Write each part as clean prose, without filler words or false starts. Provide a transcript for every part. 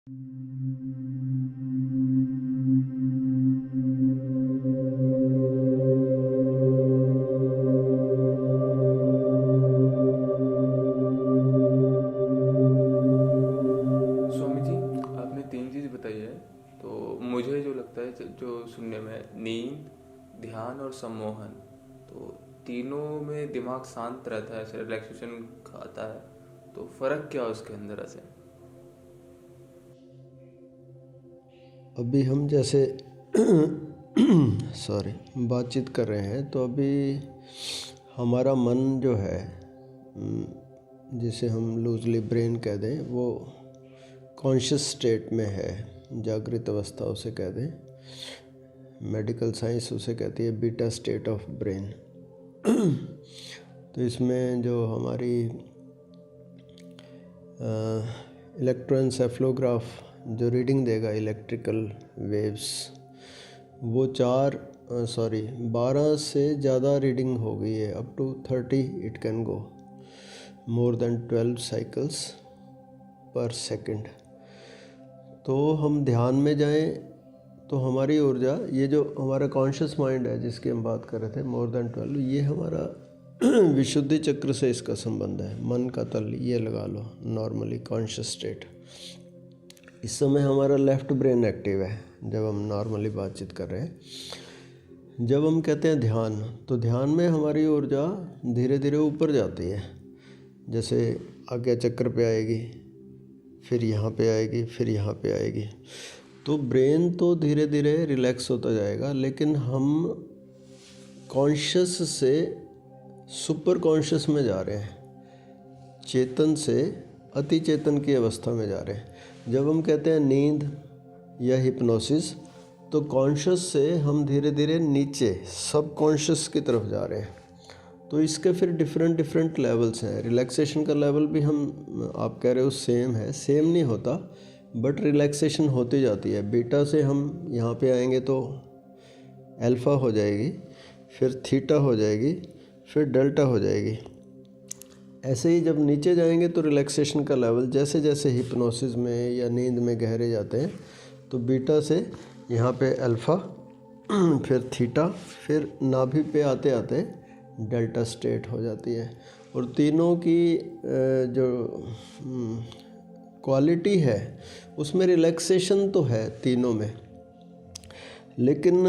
स्वामी जी, आपने तीन चीज़ बताई है। तो मुझे जो लगता है, जो सुनने में, नींद, ध्यान और सम्मोहन, तो तीनों में दिमाग शांत रहता है, रिलैक्सेशन आता है। तो फर्क क्या है उसके अंदर ऐसे? अभी हम जैसे सॉरी बातचीत कर रहे हैं, तो अभी हमारा मन जो है, जिसे हम लूजली ब्रेन कह दें, वो कॉन्शियस स्टेट में है, जागृत अवस्था उसे कह दें। मेडिकल साइंस उसे कहती है बीटा स्टेट ऑफ ब्रेन। तो इसमें जो हमारी इलेक्ट्रोएन्सेफलोग्राफ जो रीडिंग देगा इलेक्ट्रिकल वेव्स, वो 12 से ज़्यादा रीडिंग हो गई है। Up to 30 it can go, more than 12 cycles per second. तो हम ध्यान में जाएं तो हमारी ऊर्जा, ये जो हमारा कॉन्शियस माइंड है जिसकी हम बात कर रहे थे, मोर देन 12, ये हमारा विशुद्धि चक्र से इसका संबंध है। मन का तल ये लगा लो, नॉर्मली कॉन्शियस स्टेट। इस समय हमारा लेफ़्ट ब्रेन एक्टिव है जब हम नॉर्मली बातचीत कर रहे हैं। जब हम कहते हैं ध्यान, तो ध्यान में हमारी ऊर्जा धीरे धीरे ऊपर जाती है। जैसे आज्ञा चक्र पे आएगी, फिर यहाँ पे आएगी, फिर यहाँ पे आएगी। तो ब्रेन तो धीरे धीरे रिलैक्स होता जाएगा, लेकिन हम कॉन्शियस से सुपर कॉन्शियस में जा रहे हैं, चेतन से अति चेतन की अवस्था में जा रहे हैं। जब हम कहते हैं नींद या हिप्नोसिस, तो कॉन्शियस से हम धीरे धीरे नीचे सब कॉन्शियस की तरफ जा रहे हैं। तो इसके फिर डिफरेंट लेवल्स हैं। रिलैक्सेशन का लेवल भी हम, आप कह रहे हो सेम है, सेम नहीं होता, बट रिलैक्सेशन होती जाती है। बीटा से हम यहाँ पे आएंगे तो अल्फ़ा हो जाएगी, फिर थीटा हो जाएगी, फिर डेल्टा हो जाएगी। ऐसे ही जब नीचे जाएंगे तो रिलैक्सेशन का लेवल जैसे जैसे हिप्नोसिस में या नींद में गहरे जाते हैं, तो बीटा से यहाँ पे अल्फ़ा, फिर थीटा, फिर नाभि पे आते आते डेल्टा स्टेट हो जाती है। और तीनों की जो क्वालिटी है उसमें रिलैक्सेशन तो है तीनों में, लेकिन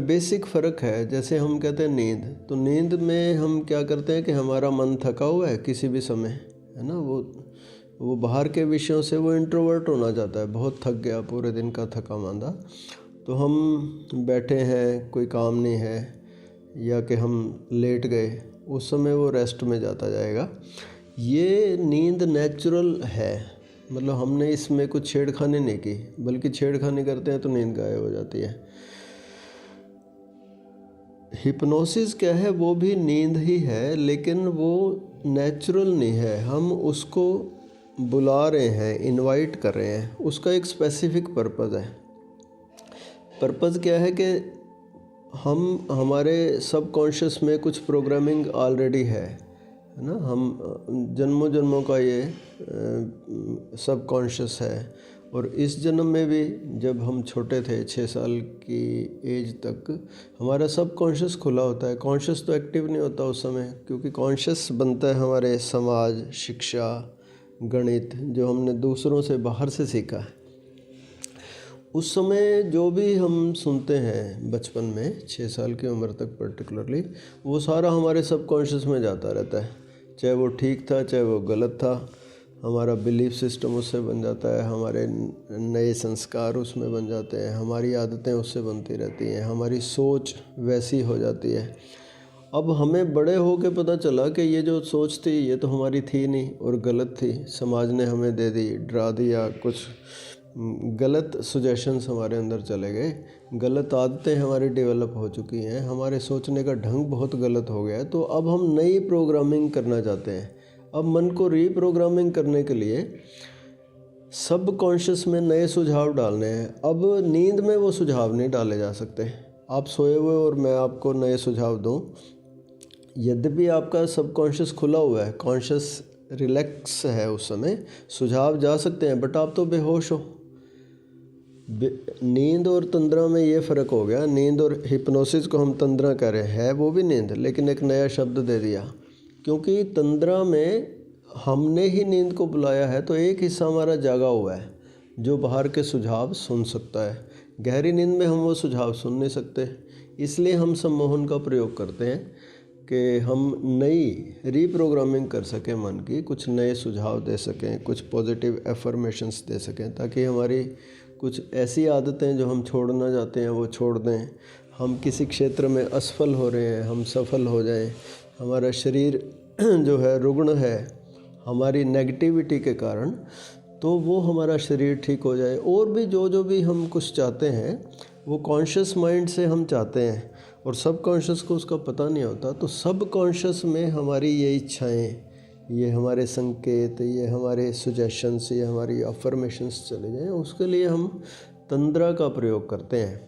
बेसिक फ़र्क है। जैसे हम कहते हैं नींद, तो नींद में हम क्या करते हैं कि हमारा मन थका हुआ है किसी भी समय, है ना, वो बाहर के विषयों से वो इंट्रोवर्ट होना चाहता है, बहुत थक गया, पूरे दिन का थका मांदा, तो हम बैठे हैं, कोई काम नहीं है, या कि हम लेट गए, उस समय वो रेस्ट में जाता जाएगा। ये नींद नेचुरल है, मतलब हमने इसमें कुछ छेड़खानी नहीं की, बल्कि छेड़खानी करते हैं तो नींद गायब हो जाती है। हिप्नोसिस क्या है, वो भी नींद ही है, लेकिन वो नेचुरल नहीं है, हम उसको बुला रहे हैं, इनवाइट कर रहे हैं। उसका एक स्पेसिफिक पर्पज़ है। पर्पज़ क्या है कि हमारे सब कॉन्शियस में कुछ प्रोग्रामिंग ऑलरेडी है ना। हम जन्मों जन्मों का ये सब कॉन्शियस है, और इस जन्म में भी जब हम छोटे थे, 6 साल की एज तक, हमारा सब कॉन्शियस खुला होता है। कॉन्शियस तो एक्टिव नहीं होता उस समय, क्योंकि कॉन्शियस बनता है हमारे समाज, शिक्षा, गणित, जो हमने दूसरों से बाहर से सीखा है। उस समय जो भी हम सुनते हैं बचपन में, 6 साल की उम्र तक पर्टिकुलरली, वो सारा हमारे सब कॉन्शियस में जाता रहता है, चाहे वो ठीक था चाहे वो गलत था। हमारा बिलीफ सिस्टम उससे बन जाता है, हमारे नए संस्कार उसमें बन जाते हैं, हमारी आदतें उससे बनती रहती हैं, हमारी सोच वैसी हो जाती है। अब हमें बड़े हो के पता चला कि ये जो सोच थी ये तो हमारी थी नहीं और गलत थी, समाज ने हमें दे दी, डरा दिया, कुछ गलत सुजेशंस हमारे अंदर चले गए, गलत आदतें हमारी डेवलप हो चुकी हैं, हमारे सोचने का ढंग बहुत गलत हो गया है। तो अब हम नई प्रोग्रामिंग करना चाहते हैं। अब मन को रीप्रोग्रामिंग करने के लिए सब कॉन्शियस में नए सुझाव डालने हैं। अब नींद में वो सुझाव नहीं डाले जा सकते। आप सोए हुए और मैं आपको नए सुझाव दूं, यद्यपि आपका सब कॉन्शियस खुला हुआ है, कॉन्शियस रिलैक्स है, उस समय सुझाव जा सकते हैं, बट आप तो बेहोश हो, नींद और तंद्रा में ये फ़र्क हो गया। नींद और हिप्नोसिस को हम तंद्रा कह रहे हैं, वो भी नींद, लेकिन एक नया शब्द दे दिया, क्योंकि तंद्रा में हमने ही नींद को बुलाया है तो एक हिस्सा हमारा जागा हुआ है जो बाहर के सुझाव सुन सकता है। गहरी नींद में हम वो सुझाव सुन नहीं सकते, इसलिए हम सम्मोहन का प्रयोग करते हैं कि हम नई रीप्रोग्रामिंग कर सकें मन की, कुछ नए सुझाव दे सकें, कुछ पॉजिटिव एफर्मेशंस दे सकें, ताकि हमारी कुछ ऐसी आदतें जो हम छोड़ना चाहते हैं वो छोड़ दें। हम किसी क्षेत्र में असफल हो रहे हैं, हम सफल हो जाएं। हमारा शरीर जो है रुग्ण है हमारी नेगेटिविटी के कारण, तो वो हमारा शरीर ठीक हो जाए। और भी जो भी हम कुछ चाहते हैं वो कॉन्शियस माइंड से हम चाहते हैं और सब कॉन्शियस को उसका पता नहीं होता। तो सब कॉन्शियस में हमारी ये इच्छाएं, ये हमारे संकेत, ये हमारे सुजेशंस, ये हमारी अफर्मेशंस चले जाएं, उसके लिए हम तंद्रा का प्रयोग करते हैं,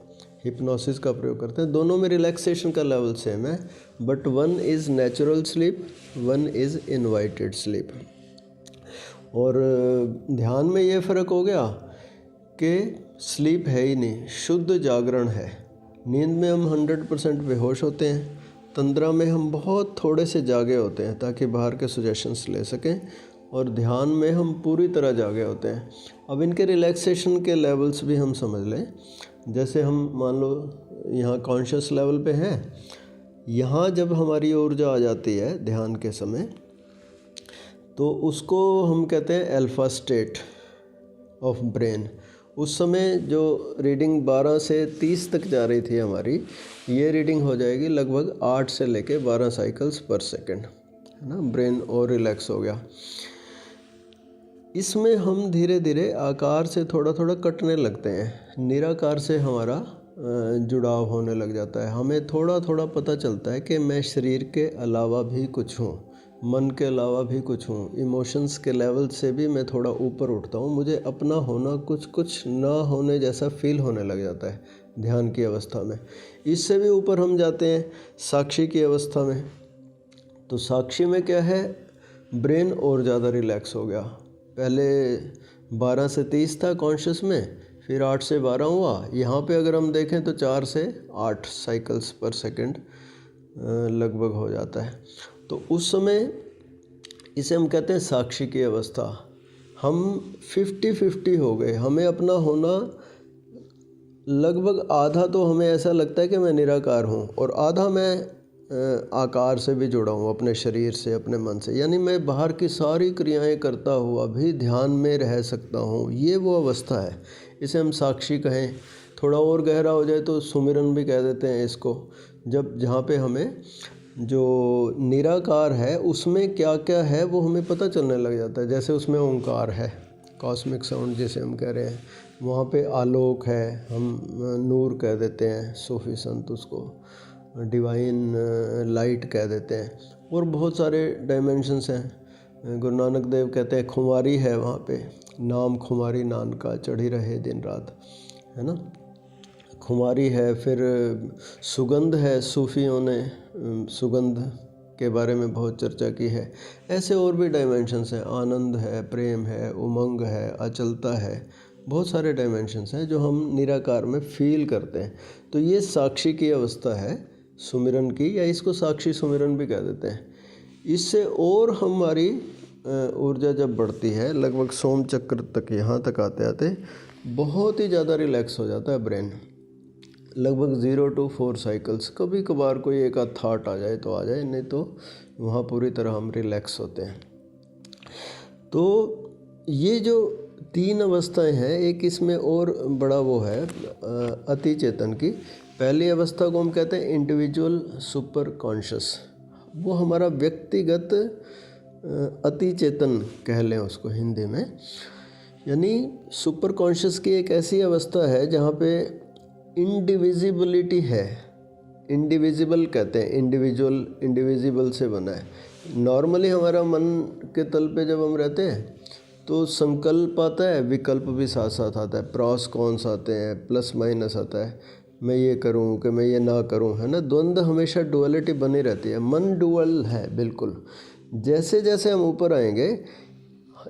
हिप्नोसिस का प्रयोग करते हैं। दोनों में रिलैक्सेशन का लेवल सेम है, but one is natural sleep, one is invited sleep. और ध्यान में ये फ़र्क हो गया कि स्लीप है ही नहीं, शुद्ध जागरण है। नींद में हम 100% बेहोश होते हैं, तंद्रा में हम बहुत थोड़े से जागे होते हैं ताकि बाहर के सुजेशंस ले सकें, और ध्यान में हम पूरी तरह जागे होते हैं। अब इनके रिलैक्सेशन के लेवल्स भी हम समझ लें। जैसे हम मान लो यहाँ कॉन्शियस लेवल पे हैं, यहाँ जब हमारी ऊर्जा आ जाती है ध्यान के समय, तो उसको हम कहते हैं अल्फा स्टेट ऑफ ब्रेन। उस समय जो रीडिंग 12 से 30 तक जा रही थी हमारी, ये रीडिंग हो जाएगी लगभग 8 से लेके 12 साइकिल्स पर सेकंड, है ना। ब्रेन और रिलैक्स हो गया। इसमें हम धीरे धीरे आकार से थोड़ा थोड़ा कटने लगते हैं, निराकार से हमारा जुड़ाव होने लग जाता है। हमें थोड़ा थोड़ा पता चलता है कि मैं शरीर के अलावा भी कुछ हूँ, मन के अलावा भी कुछ हूँ, इमोशंस के लेवल से भी मैं थोड़ा ऊपर उठता हूँ। मुझे अपना होना कुछ ना होने जैसा फील होने लग जाता है ध्यान की अवस्था में। इससे भी ऊपर हम जाते हैं साक्षी की अवस्था में। तो साक्षी में क्या है, ब्रेन और ज़्यादा रिलैक्स हो गया। पहले 12 से 30 था कॉन्शियस में, फिर 8 से 12 हुआ। यहाँ पे अगर हम देखें तो 4 से 8 साइकिल्स पर सेकंड लगभग हो जाता है। तो उस समय इसे हम कहते हैं साक्षी की अवस्था। हम 50-50 हो गए, हमें अपना होना लगभग आधा तो हमें ऐसा लगता है कि मैं निराकार हूँ, और आधा मैं आकार से भी जुड़ा हूँ, अपने शरीर से, अपने मन से। यानी मैं बाहर की सारी क्रियाएं करता हुआ भी ध्यान में रह सकता हूँ। ये वो अवस्था है, इसे हम साक्षी कहें। थोड़ा और गहरा हो जाए तो सुमिरन भी कह देते हैं इसको। जब जहाँ पे हमें जो निराकार है उसमें क्या क्या है वो हमें पता चलने लग जाता है। जैसे उसमें ओंकार है, कॉस्मिक साउंड जिसे हम कह रहे हैं, वहाँ पे आलोक है, हम नूर कह देते हैं, सूफी संत उसको डिवाइन लाइट कह देते हैं, और बहुत सारे डायमेंशंस हैं। गुरु नानक देव कहते हैं खुमारी है वहाँ पे, नाम खुमारी नानका चढ़ी रहे दिन रात, है ना। खुमारी है, फिर सुगंध है, सूफियों ने सुगंध के बारे में बहुत चर्चा की है। ऐसे और भी डायमेंशंस हैं, आनंद है, प्रेम है, उमंग है, अचलता है, बहुत सारे डायमेंशंस हैं जो हम निराकार में फील करते हैं। तो ये साक्षी की अवस्था है सुमिरन की, या इसको साक्षी सुमिरन भी कह देते हैं। इससे और हमारी ऊर्जा जब बढ़ती है, लगभग सोम चक्र तक, यहाँ तक आते आते बहुत ही ज़्यादा रिलैक्स हो जाता है ब्रेन। लगभग 0 to 4 साइकिल्स, कभी कभार कोई एक आध थाट आ जाए तो आ जाए, नहीं तो वहाँ पूरी तरह हम रिलैक्स होते हैं। तो ये जो 3 अवस्थाएं हैं, एक इसमें और बड़ा वो है अति चेतन की। पहली अवस्था को हम कहते हैं इंडिविजुअल सुपर कॉन्शियस, वो हमारा व्यक्तिगत अति चेतन कह लें उसको हिंदी में। यानी सुपर कॉन्शियस की एक ऐसी अवस्था है जहाँ पे इंडिविजिबिलिटी है। इंडिविजिबल कहते हैं, इंडिविजुअल इंडिविजिबल से बना है। नॉर्मली हमारा मन के तल पे जब हम रहते हैं तो संकल्प आता है, विकल्प भी साथ साथ आता है, प्रॉस कॉन्स आते हैं, प्लस माइनस आता है, मैं ये करूं कि मैं ये ना करूं, है ना। द्वंद्व हमेशा डुअलिटी बनी रहती है, मन डुअल है बिल्कुल। जैसे जैसे हम ऊपर आएंगे,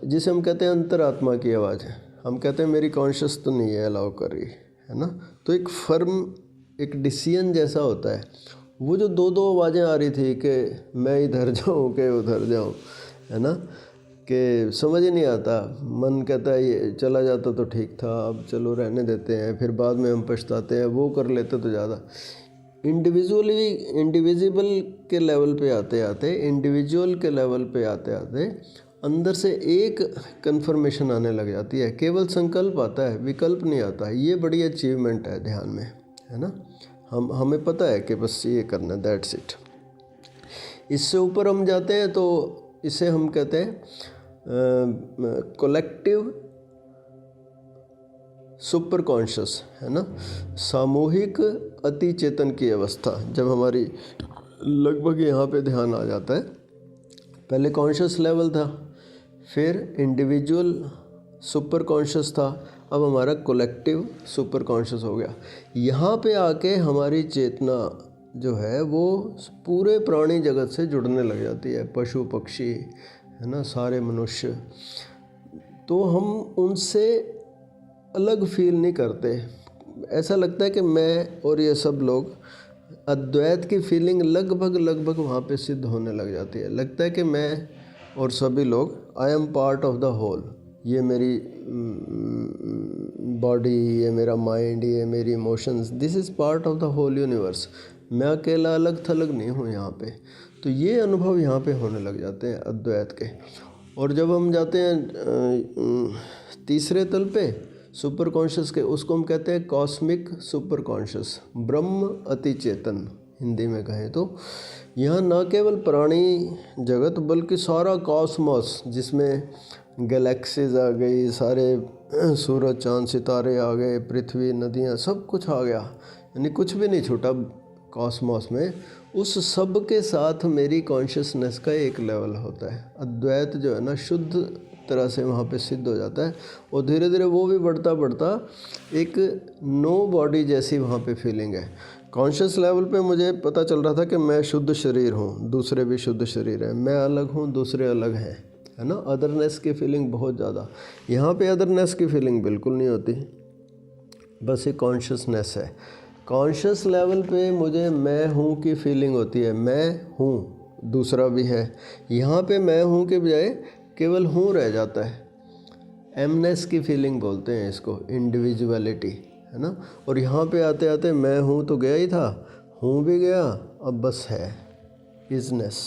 जिसे हम कहते हैं अंतरात्मा की आवाज़, हम कहते हैं मेरी कॉन्शियस तो नहीं है अलाउ कर रही, है ना। तो एक फर्म, एक डिसीजन जैसा होता है। वो जो दो दो आवाज़ें आ रही थी कि मैं इधर जाऊँ कि उधर जाऊँ, है ना, कि समझ ही नहीं आता। मन कहता है ये चला जाता तो ठीक था, अब चलो रहने देते हैं, फिर बाद में हम पछताते हैं, वो कर लेते तो ज़्यादा। इंडिविजुअल के लेवल पे आते आते अंदर से एक कन्फर्मेशन आने लग जाती है। केवल संकल्प आता है, विकल्प नहीं आता है। ये बड़ी अचीवमेंट है ध्यान में, है ना। हमें पता है कि बस ये करना है, दैट्स इट। इससे ऊपर हम जाते हैं तो इसे हम कहते हैं कलेक्टिव सुपर कॉन्शियस, है ना, सामूहिक अति चेतन की अवस्था। जब हमारी लगभग यहाँ पे ध्यान आ जाता है, पहले कॉन्शियस लेवल था, फिर इंडिविजुअल सुपर कॉन्शियस था, अब हमारा कलेक्टिव सुपर कॉन्शियस हो गया। यहाँ पे आके हमारी चेतना जो है वो पूरे प्राणी जगत से जुड़ने लग जाती है, पशु पक्षी, है ना, सारे मनुष्य। तो हम उनसे अलग फील नहीं करते। ऐसा लगता है कि मैं और ये सब लोग, अद्वैत की फीलिंग लगभग वहाँ पे सिद्ध होने लग जाती है। लगता है कि मैं और सभी लोग, I am part of the whole. ये मेरी बॉडी, ये मेरा माइंड, ये मेरी emotions, this is part of the whole universe. मैं अकेला अलग थलग नहीं हूँ यहाँ पे। तो ये अनुभव यहाँ पे होने लग जाते हैं अद्वैत के। और जब हम जाते हैं तीसरे तल पे सुपर कॉन्शियस के, उसको हम कहते हैं कॉस्मिक सुपर कॉन्शियस, ब्रह्म अति चेतन हिंदी में कहें तो। यहाँ न केवल प्राणी जगत बल्कि सारा कॉस्मोस, जिसमें गैलेक्सीज आ गई, सारे सूरज चांद सितारे आ गए, पृथ्वी नदियाँ, सब कुछ आ गया, यानी कुछ भी नहीं छूटा कॉस्मोस में। उस सब के साथ मेरी कॉन्शियसनेस का एक लेवल होता है। अद्वैत जो है ना, शुद्ध तरह से वहाँ पे सिद्ध हो जाता है। और धीरे धीरे वो भी बढ़ता एक नो बॉडी जैसी वहाँ पे फीलिंग है। कॉन्शियस लेवल पे मुझे पता चल रहा था कि मैं शुद्ध शरीर हूँ, दूसरे भी शुद्ध शरीर हैं, मैं अलग हूँ, दूसरे अलग हैं, है ना। अदरनेस की फीलिंग बहुत ज़्यादा। यहाँ पे अदरनेस की फीलिंग बिल्कुल नहीं होती, बस एक कॉन्शियसनेस है। कॉन्शियस लेवल पे मुझे मैं हूँ की फीलिंग होती है, मैं हूँ, दूसरा भी है। यहाँ पे मैं हूँ के बजाय केवल हूँ रह जाता है। एमनेस की फीलिंग बोलते हैं इसको, इंडिविजुअलिटी, है ना। और यहाँ पे आते आते मैं हूँ तो गया ही था, हूँ भी गया, अब बस है इजनेस।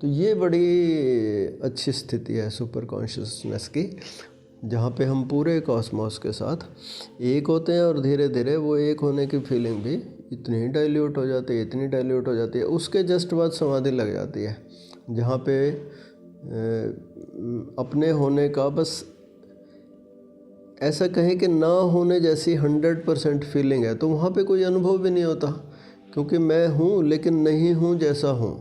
तो ये बड़ी अच्छी स्थिति है सुपर कॉन्शियसनेस की, जहाँ पे हम पूरे कॉस्मोस के साथ एक होते हैं। और धीरे धीरे वो एक होने की फीलिंग भी इतनी डाइल्यूट हो जाती है, उसके जस्ट बाद समाधि लग जाती है, जहाँ पे अपने होने का बस ऐसा कहें कि ना होने जैसी 100% फीलिंग है। तो वहाँ पे कोई अनुभव भी नहीं होता, क्योंकि मैं हूँ लेकिन नहीं हूँ जैसा हूँ,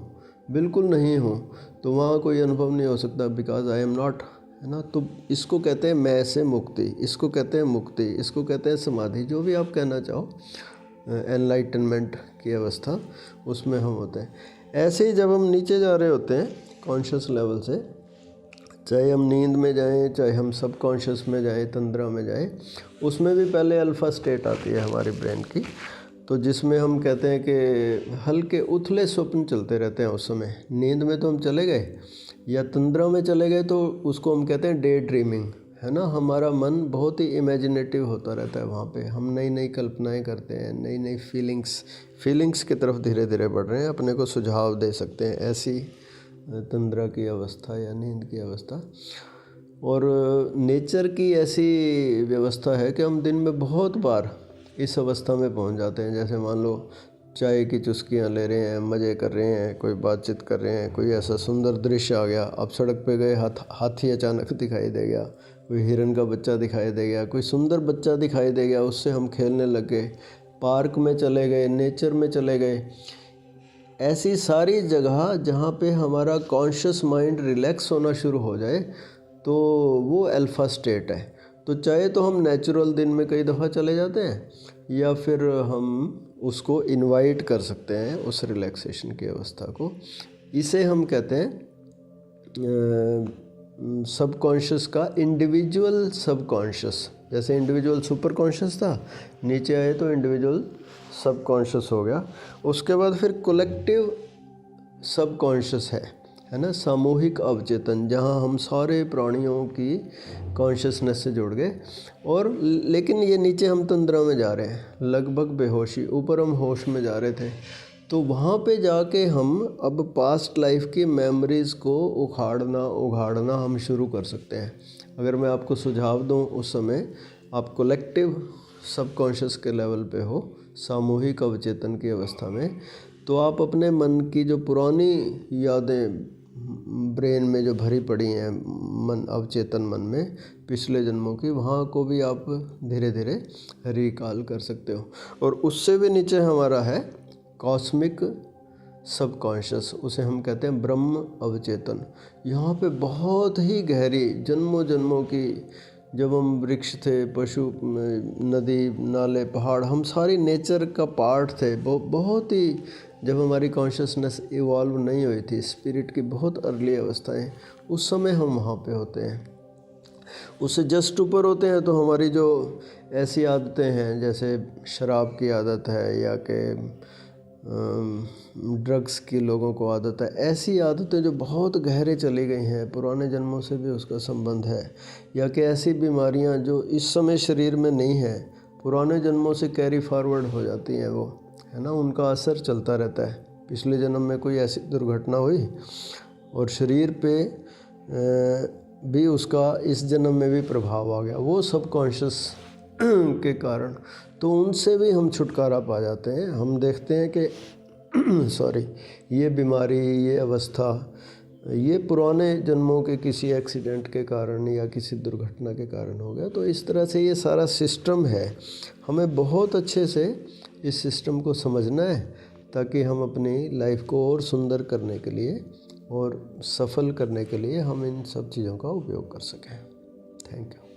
बिल्कुल नहीं हूँ। तो वहाँ कोई अनुभव नहीं हो सकता, बिकॉज आई एम नॉट, है ना। तो इसको कहते हैं मैं से मुक्ति, इसको कहते हैं मुक्ति, इसको कहते हैं समाधि, जो भी आप कहना चाहो, एनलाइटनमेंट की अवस्था, उसमें हम होते हैं। ऐसे ही जब हम नीचे जा रहे होते हैं कॉन्शियस लेवल से, चाहे हम नींद में जाएं, चाहे हम सब कॉन्शियस में जाएं, तंद्रा में जाएं, उसमें भी पहले अल्फ़ा स्टेट आती है हमारे ब्रेन की, तो जिसमें हम कहते हैं कि हल्के उथले स्वप्न चलते रहते हैं। उस समय नींद में तो हम चले गए या तंद्रा में चले गए, तो उसको हम कहते हैं डे ड्रीमिंग, है ना। हमारा मन बहुत ही इमेजिनेटिव होता रहता है वहाँ पे। हम नई नई कल्पनाएं करते हैं, नई नई फीलिंग्स की तरफ धीरे धीरे बढ़ रहे हैं, अपने को सुझाव दे सकते हैं, ऐसी तंद्रा की अवस्था या नींद की अवस्था। और नेचर की ऐसी व्यवस्था है कि हम दिन में बहुत बार इस अवस्था में पहुंच जाते हैं। जैसे मान लो चाय की चुस्कियां ले रहे हैं, मज़े कर रहे हैं, कोई बातचीत कर रहे हैं, कोई ऐसा सुंदर दृश्य आ गया, आप सड़क पे गए, हाथी अचानक दिखाई दे गया, कोई हिरन का बच्चा दिखाई दे गया, कोई सुंदर बच्चा दिखाई दे गया, उससे हम खेलने लग गए, पार्क में चले गए, नेचर में चले गए। ऐसी सारी जगह जहाँ पे हमारा कॉन्शियस माइंड रिलैक्स होना शुरू हो जाए, तो वो अल्फ़ा स्टेट है। तो चाहे तो हम नेचुरल दिन में कई दफ़ा चले जाते हैं, या फिर हम उसको इनवाइट कर सकते हैं, उस रिलैक्सेशन की अवस्था को। इसे हम कहते हैं सबकॉन्शियस का इंडिविजुअल सबकॉन्शियस, जैसे इंडिविजुअल सुपर कॉन्शियस था, नीचे आए तो इंडिविजुअल सबकॉन्शियस हो गया। उसके बाद फिर कलेक्टिव सबकॉन्शियस है ना, सामूहिक अवचेतन, जहाँ हम सारे प्राणियों की कॉन्शियसनेस से जुड़ गए। और लेकिन ये नीचे हम तंद्रा में जा रहे हैं, लगभग बेहोशी, ऊपर हम होश में जा रहे थे। तो वहाँ पे जाके हम अब पास्ट लाइफ की मेमोरीज़ को उखाड़ना हम शुरू कर सकते हैं। अगर मैं आपको सुझाव दूँ, उस समय आप कलेक्टिव सबकॉन्शियस के लेवल पे हो, सामूहिक अवचेतन की अवस्था में, तो आप अपने मन की जो पुरानी यादें ब्रेन में जो भरी पड़ी हैं, मन अवचेतन मन में पिछले जन्मों की, वहाँ को भी आप धीरे धीरे रिकॉल कर सकते हो। और उससे भी नीचे हमारा है कॉस्मिक सबकॉन्शियस, उसे हम कहते हैं ब्रह्म अवचेतन। यहाँ पे बहुत ही गहरी जन्मों जन्मों की, जब हम वृक्ष थे, पशु, नदी, नाले, पहाड़, हम सारी नेचर का पार्ट थे। बहुत ही, जब हमारी कॉन्शियसनेस इवॉल्व नहीं हुई थी, स्पिरिट की बहुत अर्ली अवस्थाएं, उस समय हम वहाँ पे होते हैं। उससे जस्ट ऊपर होते हैं तो हमारी जो ऐसी आदतें हैं, जैसे शराब की आदत है या कि ड्रग्स की लोगों को आदत है, ऐसी आदतें जो बहुत गहरे चली गई हैं, पुराने जन्मों से भी उसका संबंध है। या कि ऐसी बीमारियां जो इस समय शरीर में नहीं है, पुराने जन्मों से कैरी फॉरवर्ड हो जाती हैं, वो है ना, उनका असर चलता रहता है। पिछले जन्म में कोई ऐसी दुर्घटना हुई और शरीर पे भी उसका इस जन्म में भी प्रभाव आ गया, वो सबकॉन्शियस के कारण, तो उनसे भी हम छुटकारा पा जाते हैं। हम देखते हैं कि ये बीमारी, ये अवस्था, ये पुराने जन्मों के किसी एक्सीडेंट के कारण या किसी दुर्घटना के कारण हो गया। तो इस तरह से ये सारा सिस्टम है, हमें बहुत अच्छे से इस सिस्टम को समझना है, ताकि हम अपनी लाइफ को और सुंदर करने के लिए और सफल करने के लिए हम इन सब चीज़ों का उपयोग कर सकें। Thank you.